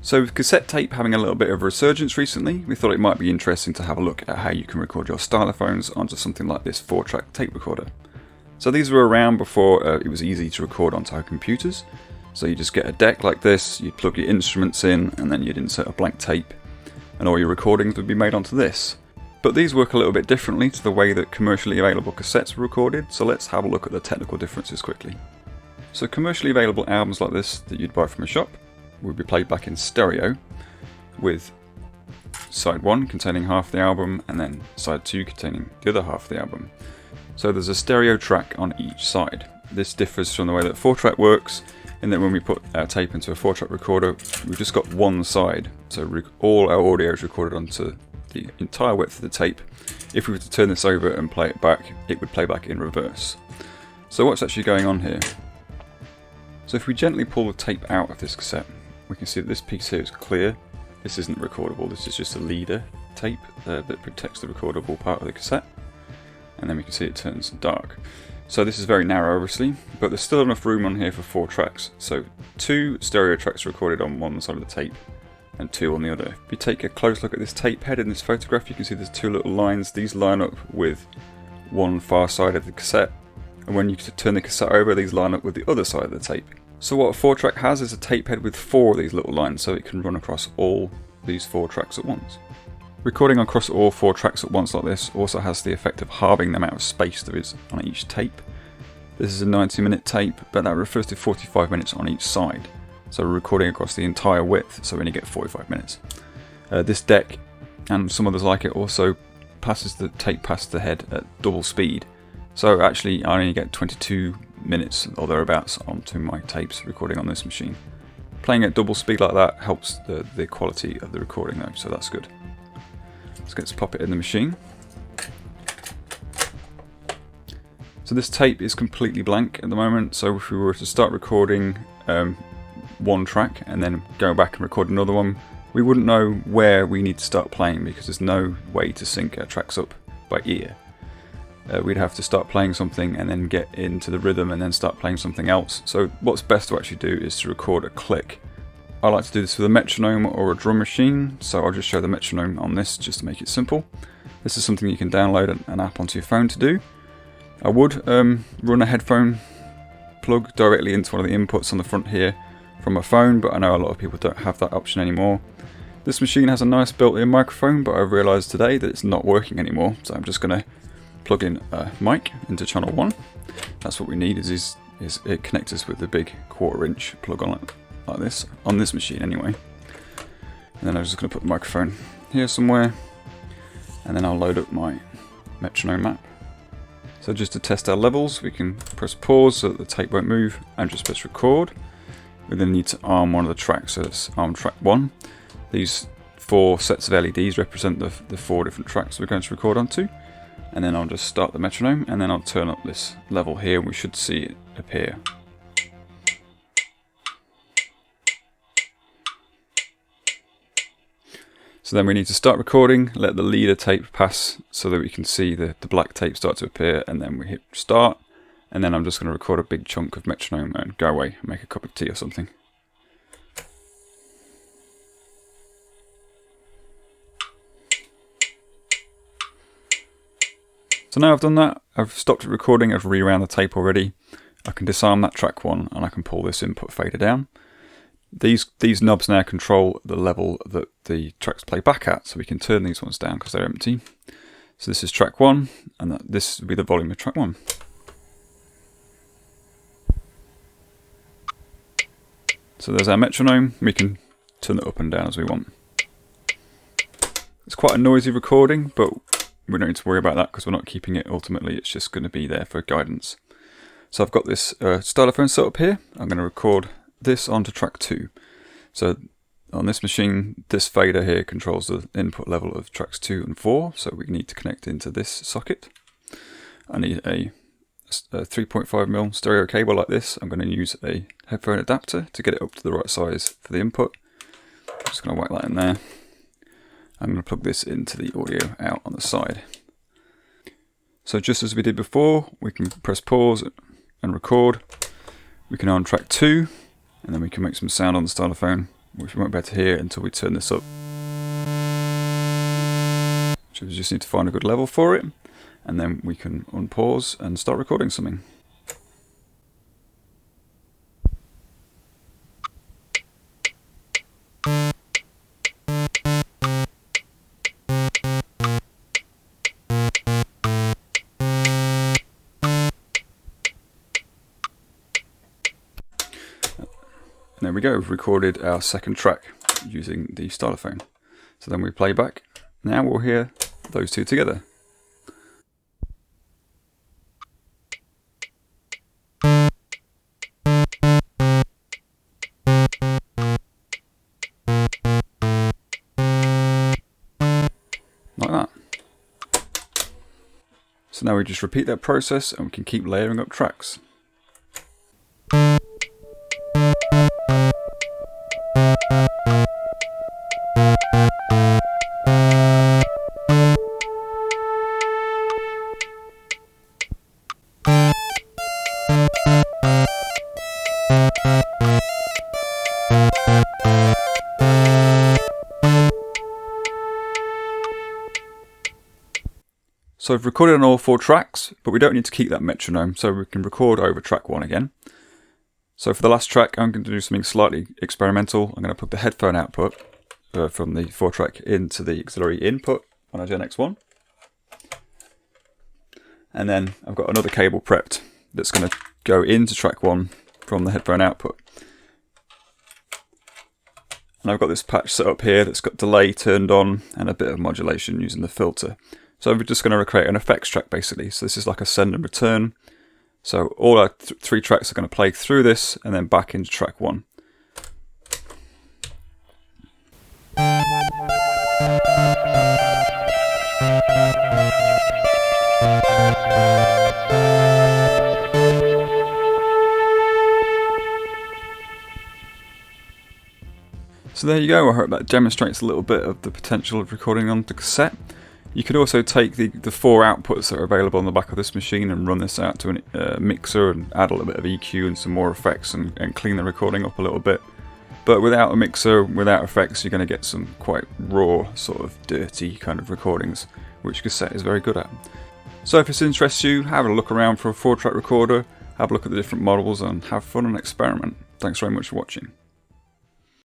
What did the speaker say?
So with cassette tape having a little bit of a resurgence recently, we thought it might be interesting to have a look at how you can record your stylophones onto something like this 4-track tape recorder. So these were around before it was easy to record onto our computers. So you just get a deck like this, you'd plug your instruments in, and then you'd insert a blank tape, and all your recordings would be made onto this. But these work a little bit differently to the way that commercially available cassettes were recorded, so let's have a look at the technical differences quickly. So commercially available albums like this that you'd buy from a shop would be played back in stereo, with side 1 containing half the album and then side 2 containing the other half of the album. So there's a stereo track on each side. This differs from the way that 4-track works, in that when we put our tape into a 4-track recorder, we've just got one side, so all our audio is recorded onto the entire width of the tape. If we were to turn this over and play it back, it would play back in reverse. So what's actually going on here? So if we gently pull the tape out of this cassette, we can see that this piece here is clear. This isn't recordable, this is just a leader tape that protects the recordable part of the cassette. And then we can see it turns dark. So this is very narrow obviously, but there's still enough room on here for 4 tracks. So 2 stereo tracks recorded on one side of the tape and 2 on the other. If you take a close look at this tape head in this photograph, you can see there's 2 little lines. These line up with one far side of the cassette, and when you turn the cassette over, these line up with the other side of the tape. So what a 4-track has is a tape head with 4 of these little lines, so it can run across all these 4 tracks at once. Recording across all 4 tracks at once like this also has the effect of halving the amount of space there is on each tape. This is a 90-minute tape, but that refers to 45 minutes on each side. So we're recording across the entire width, so we only get 45 minutes. This deck, and some others like it, also passes the tape past the head at double speed. So actually I only get 22 minutes or thereabouts onto my tapes recording on this machine. Playing at double speed like that helps the quality of the recording though, so that's good. Let's pop it in the machine. So this tape is completely blank at the moment, so if we were to start recording one track and then go back and record another one, we wouldn't know where we need to start playing because there's no way to sync our tracks up by ear. We'd have to start playing something and then get into the rhythm and then start playing something else. So what's best to actually do is to record a click. I like to do this with a metronome or a drum machine, so I'll just show the metronome on this just to make it simple. This is something you can download an app onto your phone to do. I would run a headphone plug directly into one of the inputs on the front here from a phone, but I know a lot of people don't have that option anymore. This machine has a nice built-in microphone, but I've realised today that it's not working anymore, so I'm just going to plug in a mic into channel 1. That's what we need, is it connects us with the big 1/4" plug on it, like this, on this machine anyway. And then I'm just going to put the microphone here somewhere, and then I'll load up my metronome map. So just to test our levels, we can press pause so that the tape won't move, and just press record. We then need to arm one of the tracks, so let's arm track 1. These 4 sets of LEDs represent the 4 different tracks we're going to record onto. And then I'll just start the metronome, and then I'll turn up this level here and we should see it appear. So then we need to start recording, let the leader tape pass so that we can see the black tape start to appear, and then we hit start, and then I'm just going to record a big chunk of metronome and go away and make a cup of tea or something. So now I've done that, I've stopped it recording, I've rewound the tape already. I can disarm that track 1 and I can pull this input fader down. These knobs now control the level that the tracks play back at, so we can turn these ones down because they're empty. So this is track 1, and this will be the volume of track 1. So there's our metronome, we can turn it up and down as we want. It's quite a noisy recording, but we don't need to worry about that because we're not keeping it ultimately, it's just going to be there for guidance. So I've got this stylophone set up here. I'm going to record this onto track 2. So on this machine, this fader here controls the input level of tracks 2 and 4, so we need to connect into this socket. I need a 3.5mm stereo cable like this. I'm going to use a headphone adapter to get it up to the right size for the input. I'm just going to whack that in there. I'm going to plug this into the audio out on the side. So just as we did before, we can press pause and record. We can on track 2, and then we can make some sound on the stylophone which we won't be able to hear until we turn this up. So we just need to find a good level for it, and then we can unpause and start recording something. And there we go, we've recorded our second track using the Stylophone. So then we play back. Now we'll hear those two together. Like that. So now we just repeat that process and we can keep layering up tracks. So I've recorded on all 4 tracks, but we don't need to keep that metronome, so we can record over track 1 again. So for the last track, I'm going to do something slightly experimental. I'm going to plug the headphone output from the 4-track into the auxiliary input on a Gen X-1. And then I've got another cable prepped that's going to go into track 1 from the headphone output. And I've got this patch set up here that's got delay turned on and a bit of modulation using the filter. So we're just going to create an effects track basically. So this is like a send and return. So all our 3 tracks are going to play through this and then back into track 1. So there you go, I hope that demonstrates a little bit of the potential of recording onto cassette. You could also take the 4 outputs that are available on the back of this machine and run this out to a mixer and add a little bit of EQ and some more effects and clean the recording up a little bit. But without a mixer, without effects, you're going to get some quite raw, sort of dirty kind of recordings, which cassette is very good at. So if this interests you, have a look around for a 4-track recorder, have a look at the different models and have fun and experiment. Thanks very much for watching.